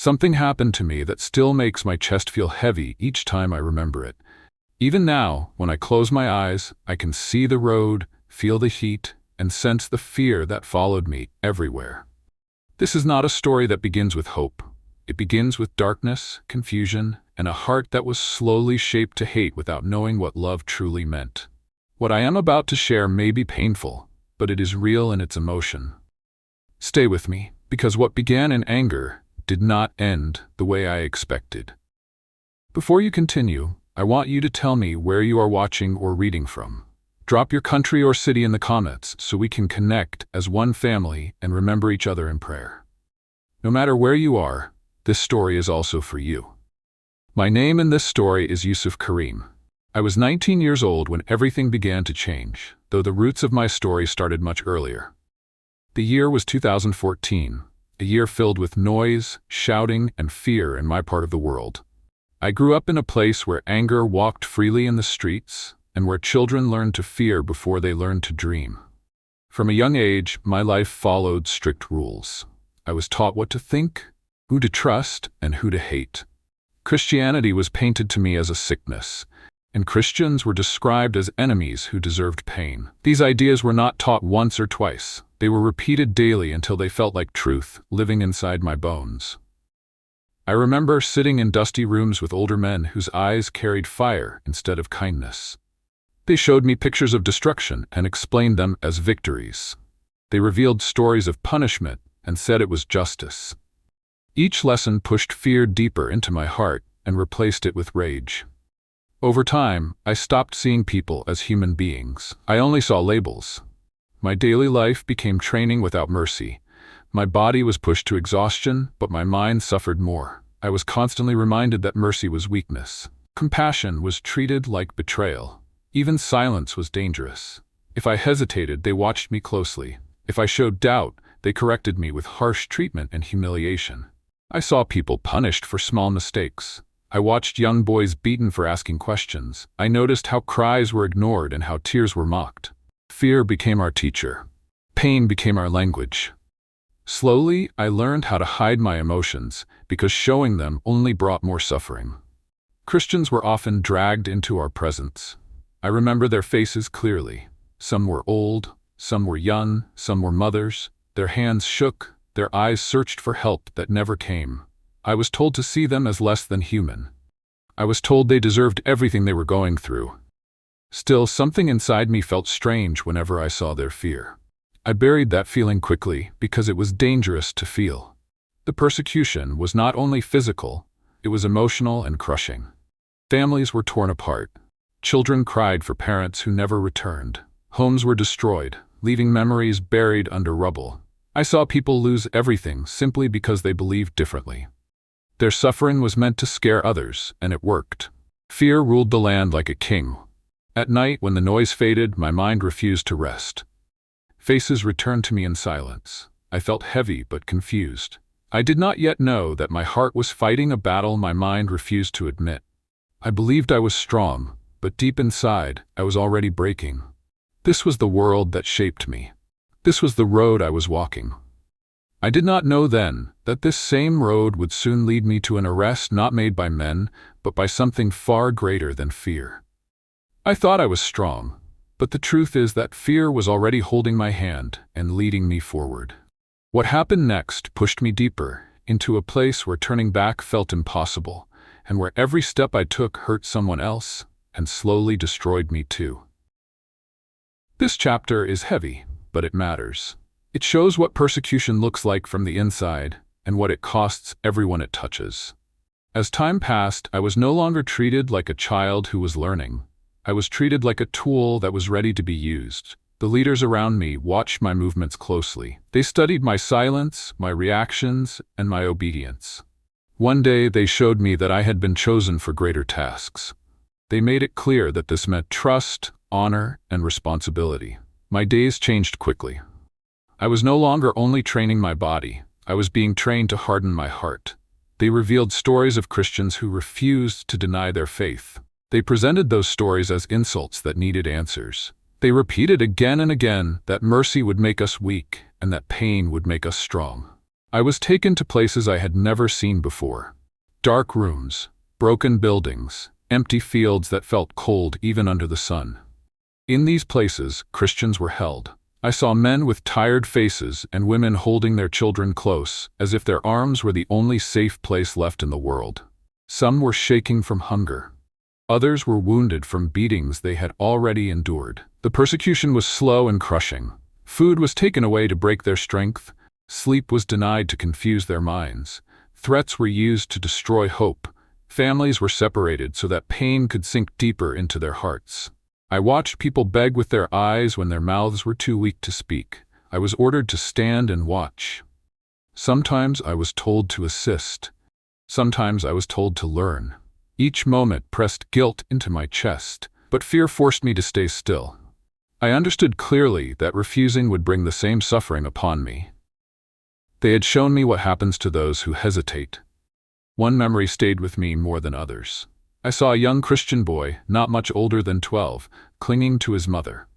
Something happened to me that still makes my chest feel heavy each time I remember it. Even now, when I close my eyes, I can see the road, feel the heat, and sense the fear that followed me everywhere. This is not a story that begins with hope. It begins with darkness, confusion, and a heart that was slowly shaped to hate without knowing what love truly meant. What I am about to share may be painful, but it is real in its emotion. Stay with me, because what began in anger did not end the way I expected. Before you continue, I want you to tell me where you are watching or reading from. Drop your country or city in the comments so we can connect as one family and remember each other in prayer. No matter where you are, this story is also for you. My name in this story is Yusuf Karim. I was 19 years old when everything began to change, though the roots of my story started much earlier. The year was 2014, a year filled with noise, shouting, and fear in my part of the world. I grew up in a place where anger walked freely in the streets, and where children learned to fear before they learned to dream. From a young age, my life followed strict rules. I was taught what to think, who to trust, and who to hate. Christianity was painted to me as a sickness, and Christians were described as enemies who deserved pain. These ideas were not taught once or twice. They were repeated daily until they felt like truth, living inside my bones. I remember sitting in dusty rooms with older men whose eyes carried fire instead of kindness. They showed me pictures of destruction and explained them as victories. They revealed stories of punishment and said it was justice. Each lesson pushed fear deeper into my heart and replaced it with rage. Over time, I stopped seeing people as human beings. I only saw labels. My daily life became training without mercy. My body was pushed to exhaustion, but my mind suffered more. I was constantly reminded that mercy was weakness. Compassion was treated like betrayal. Even silence was dangerous. If I hesitated, they watched me closely. If I showed doubt, they corrected me with harsh treatment and humiliation. I saw people punished for small mistakes. I watched young boys beaten for asking questions. I noticed how cries were ignored and how tears were mocked. Fear became our teacher. Pain became our language. Slowly, I learned how to hide my emotions because showing them only brought more suffering. Christians were often dragged into our presence. I remember their faces clearly. Some were old, some were young, some were mothers. Their hands shook, their eyes searched for help that never came. I was told to see them as less than human. I was told they deserved everything they were going through. Still, something inside me felt strange whenever I saw their fear. I buried that feeling quickly because it was dangerous to feel. The persecution was not only physical, it was emotional and crushing. Families were torn apart. Children cried for parents who never returned. Homes were destroyed, leaving memories buried under rubble. I saw people lose everything simply because they believed differently. Their suffering was meant to scare others, and it worked. Fear ruled the land like a king. At night, when the noise faded, my mind refused to rest. Faces returned to me in silence. I felt heavy but confused. I did not yet know that my heart was fighting a battle my mind refused to admit. I believed I was strong, but deep inside, I was already breaking. This was the world that shaped me. This was the road I was walking. I did not know then that this same road would soon lead me to an arrest not made by men, but by something far greater than fear. I thought I was strong, but the truth is that fear was already holding my hand and leading me forward. What happened next pushed me deeper, into a place where turning back felt impossible, and where every step I took hurt someone else and slowly destroyed me too. This chapter is heavy, but it matters. It shows what persecution looks like from the inside and what it costs everyone it touches. As time passed, I was no longer treated like a child who was learning. I was treated like a tool that was ready to be used. The leaders around me watched my movements closely. They studied my silence, my reactions, and my obedience. One day, they showed me that I had been chosen for greater tasks. They made it clear that this meant trust, honor, and responsibility. My days changed quickly. I was no longer only training my body. I was being trained to harden my heart. They revealed stories of Christians who refused to deny their faith. They presented those stories as insults that needed answers. They repeated again and again that mercy would make us weak and that pain would make us strong. I was taken to places I had never seen before. Dark rooms, broken buildings, empty fields that felt cold even under the sun. In these places, Christians were held. I saw men with tired faces and women holding their children close, as if their arms were the only safe place left in the world. Some were shaking from hunger. Others were wounded from beatings they had already endured. The persecution was slow and crushing. Food was taken away to break their strength. Sleep was denied to confuse their minds. Threats were used to destroy hope. Families were separated so that pain could sink deeper into their hearts. I watched people beg with their eyes when their mouths were too weak to speak. I was ordered to stand and watch. Sometimes I was told to assist. Sometimes I was told to learn. Each moment pressed guilt into my chest, but fear forced me to stay still. I understood clearly that refusing would bring the same suffering upon me. They had shown me what happens to those who hesitate. One memory stayed with me more than others. I saw a young Christian boy, not much older than 12, clinging to his mother.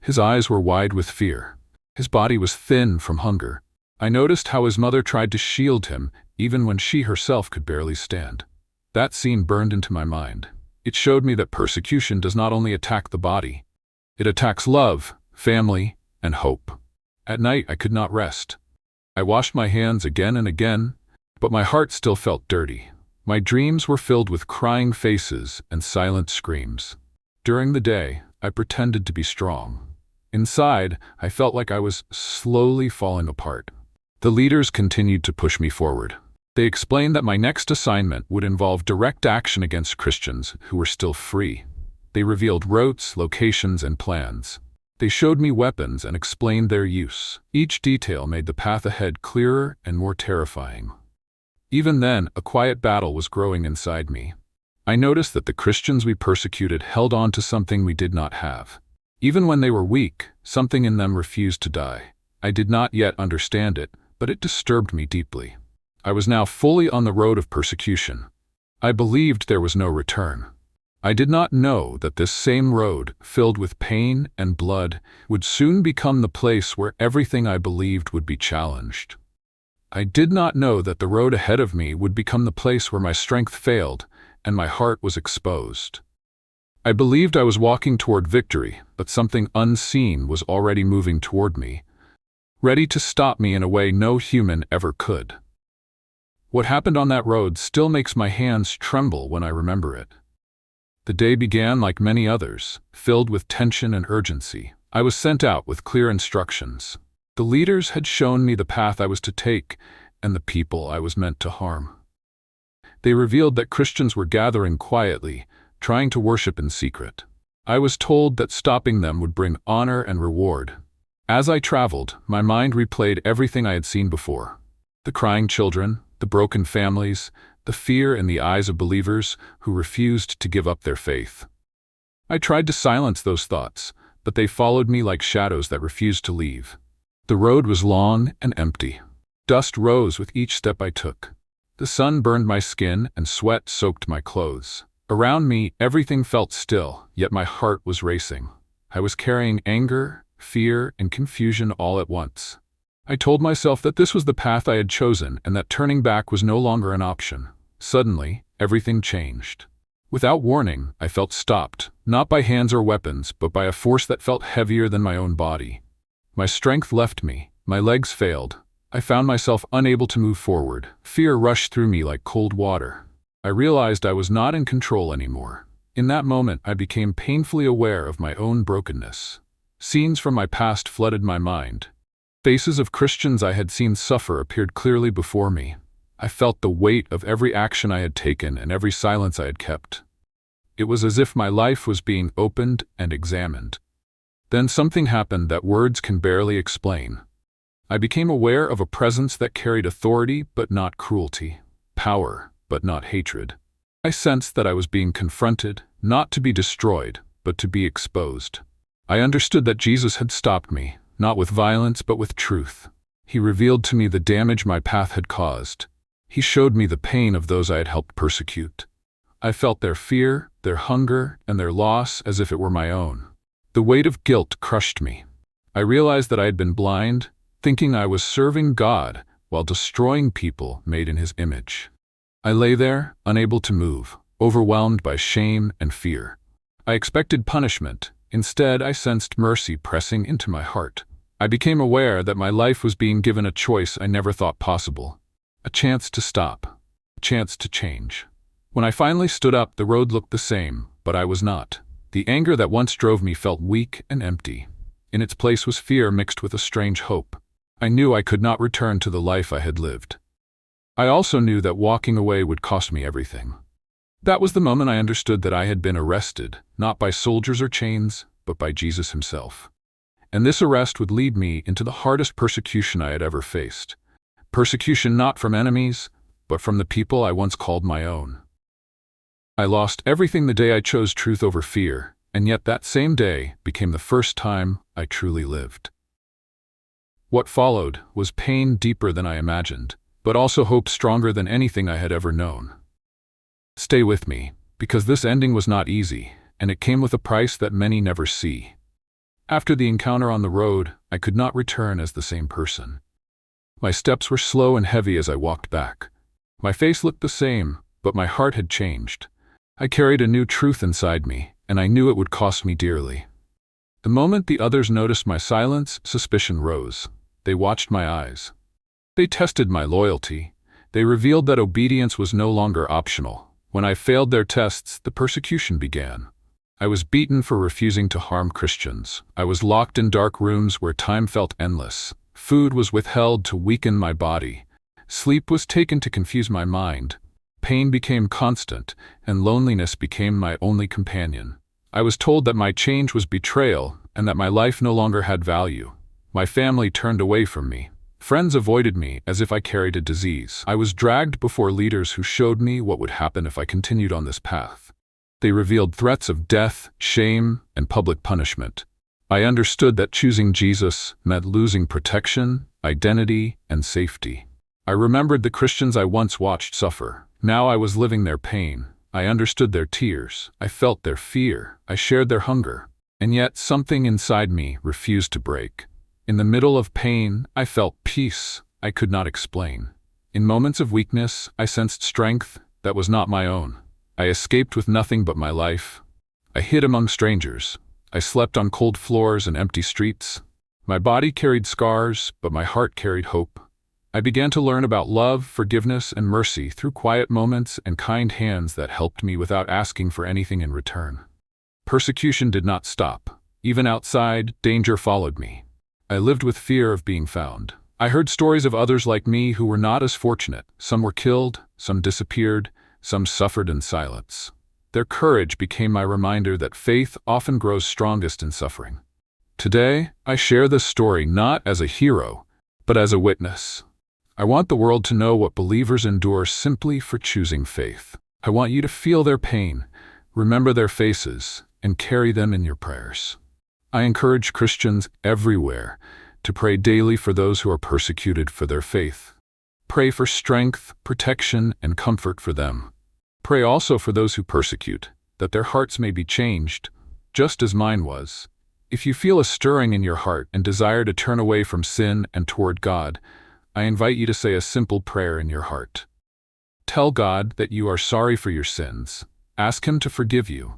His eyes were wide with fear. His body was thin from hunger. I noticed how his mother tried to shield him, even when she herself could barely stand. That scene burned into my mind. It showed me that persecution does not only attack the body. It attacks love, family, and hope. At night I could not rest. I washed my hands again and again, but my heart still felt dirty. My dreams were filled with crying faces and silent screams. During the day, I pretended to be strong. Inside, I felt like I was slowly falling apart. The leaders continued to push me forward. They explained that my next assignment would involve direct action against Christians who were still free. They revealed routes, locations, and plans. They showed me weapons and explained their use. Each detail made the path ahead clearer and more terrifying. Even then, a quiet battle was growing inside me. I noticed that the Christians we persecuted held on to something we did not have. Even when they were weak, something in them refused to die. I did not yet understand it, but it disturbed me deeply. I was now fully on the road of persecution. I believed there was no return. I did not know that this same road, filled with pain and blood, would soon become the place where everything I believed would be challenged. I did not know that the road ahead of me would become the place where my strength failed and my heart was exposed. I believed I was walking toward victory, but something unseen was already moving toward me, ready to stop me in a way no human ever could. What happened on that road still makes my hands tremble when I remember it. The day began like many others, filled with tension and urgency. I was sent out with clear instructions. The leaders had shown me the path I was to take and the people I was meant to harm. They revealed that Christians were gathering quietly, trying to worship in secret. I was told that stopping them would bring honor and reward. As I traveled, my mind replayed everything I had seen before. The crying children, the broken families, the fear in the eyes of believers who refused to give up their faith. I tried to silence those thoughts, but they followed me like shadows that refused to leave. The road was long and empty. Dust rose with each step I took. The sun burned my skin and sweat soaked my clothes. Around me, everything felt still, yet my heart was racing. I was carrying anger, fear, and confusion all at once. I told myself that this was the path I had chosen and that turning back was no longer an option. Suddenly, everything changed. Without warning, I felt stopped, not by hands or weapons, but by a force that felt heavier than my own body. My strength left me, my legs failed. I found myself unable to move forward. Fear rushed through me like cold water. I realized I was not in control anymore. In that moment, I became painfully aware of my own brokenness. Scenes from my past flooded my mind. Faces of Christians I had seen suffer appeared clearly before me. I felt the weight of every action I had taken and every silence I had kept. It was as if my life was being opened and examined. Then something happened that words can barely explain. I became aware of a presence that carried authority but not cruelty, power but not hatred. I sensed that I was being confronted, not to be destroyed, but to be exposed. I understood that Jesus had stopped me, not with violence but with truth. He revealed to me the damage my path had caused. He showed me the pain of those I had helped persecute. I felt their fear, their hunger, and their loss as if it were my own. The weight of guilt crushed me. I realized that I had been blind, thinking I was serving God while destroying people made in his image. I lay there, unable to move, overwhelmed by shame and fear. I expected punishment. Instead, I sensed mercy pressing into my heart. I became aware that my life was being given a choice I never thought possible. A chance to stop. A chance to change. When I finally stood up, the road looked the same, but I was not. The anger that once drove me felt weak and empty. In its place was fear mixed with a strange hope. I knew I could not return to the life I had lived. I also knew that walking away would cost me everything. That was the moment I understood that I had been arrested, not by soldiers or chains, but by Jesus himself. And this arrest would lead me into the hardest persecution I had ever faced. Persecution not from enemies, but from the people I once called my own. I lost everything the day I chose truth over fear, and yet that same day became the first time I truly lived. What followed was pain deeper than I imagined, but also hope stronger than anything I had ever known. Stay with me, because this ending was not easy, and it came with a price that many never see. After the encounter on the road, I could not return as the same person. My steps were slow and heavy as I walked back. My face looked the same, but my heart had changed. I carried a new truth inside me, and I knew it would cost me dearly. The moment the others noticed my silence, suspicion rose. They watched my eyes. They tested my loyalty. They revealed that obedience was no longer optional. When I failed their tests, the persecution began. I was beaten for refusing to harm Christians. I was locked in dark rooms where time felt endless. Food was withheld to weaken my body. Sleep was taken to confuse my mind. Pain became constant, and loneliness became my only companion. I was told that my change was betrayal, and that my life no longer had value. My family turned away from me. Friends avoided me as if I carried a disease. I was dragged before leaders who showed me what would happen if I continued on this path. They revealed threats of death, shame, and public punishment. I understood that choosing Jesus meant losing protection, identity, and safety. I remembered the Christians I once watched suffer. Now I was living their pain. I understood their tears. I felt their fear. I shared their hunger. And yet something inside me refused to break. In the middle of pain, I felt peace I could not explain. In moments of weakness, I sensed strength that was not my own. I escaped with nothing but my life. I hid among strangers. I slept on cold floors and empty streets. My body carried scars, but my heart carried hope. I began to learn about love, forgiveness, and mercy through quiet moments and kind hands that helped me without asking for anything in return. Persecution did not stop. Even outside, danger followed me. I lived with fear of being found. I heard stories of others like me who were not as fortunate. Some were killed, some disappeared, some suffered in silence. Their courage became my reminder that faith often grows strongest in suffering. Today, I share this story not as a hero, but as a witness. I want the world to know what believers endure simply for choosing faith. I want you to feel their pain, remember their faces, and carry them in your prayers. I encourage Christians everywhere to pray daily for those who are persecuted for their faith. Pray for strength, protection, and comfort for them. Pray also for those who persecute, that their hearts may be changed, just as mine was. If you feel a stirring in your heart and desire to turn away from sin and toward God, I invite you to say a simple prayer in your heart. Tell God that you are sorry for your sins. Ask Him to forgive you.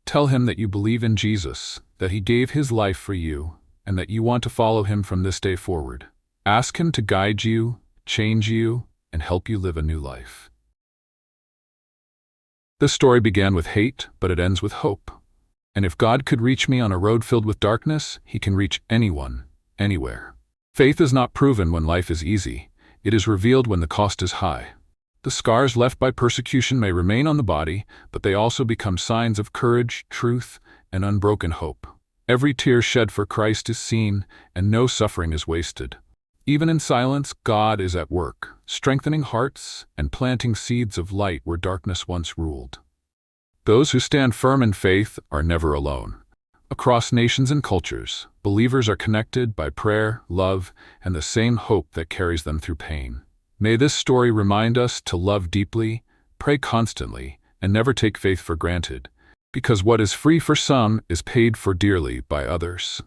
Tell Him that you believe in Jesus, that He gave His life for you, and that you want to follow Him from this day forward. Ask Him to guide you, change you, and help you live a new life. This story began with hate, but it ends with hope. And if God could reach me on a road filled with darkness, He can reach anyone, anywhere. Faith is not proven when life is easy. It is revealed when the cost is high. The scars left by persecution may remain on the body, but they also become signs of courage, truth, and unbroken hope. Every tear shed for Christ is seen, and no suffering is wasted. Even in silence, God is at work, strengthening hearts and planting seeds of light where darkness once ruled. Those who stand firm in faith are never alone. Across nations and cultures, believers are connected by prayer, love, and the same hope that carries them through pain. May this story remind us to love deeply, pray constantly, and never take faith for granted, because what is free for some is paid for dearly by others.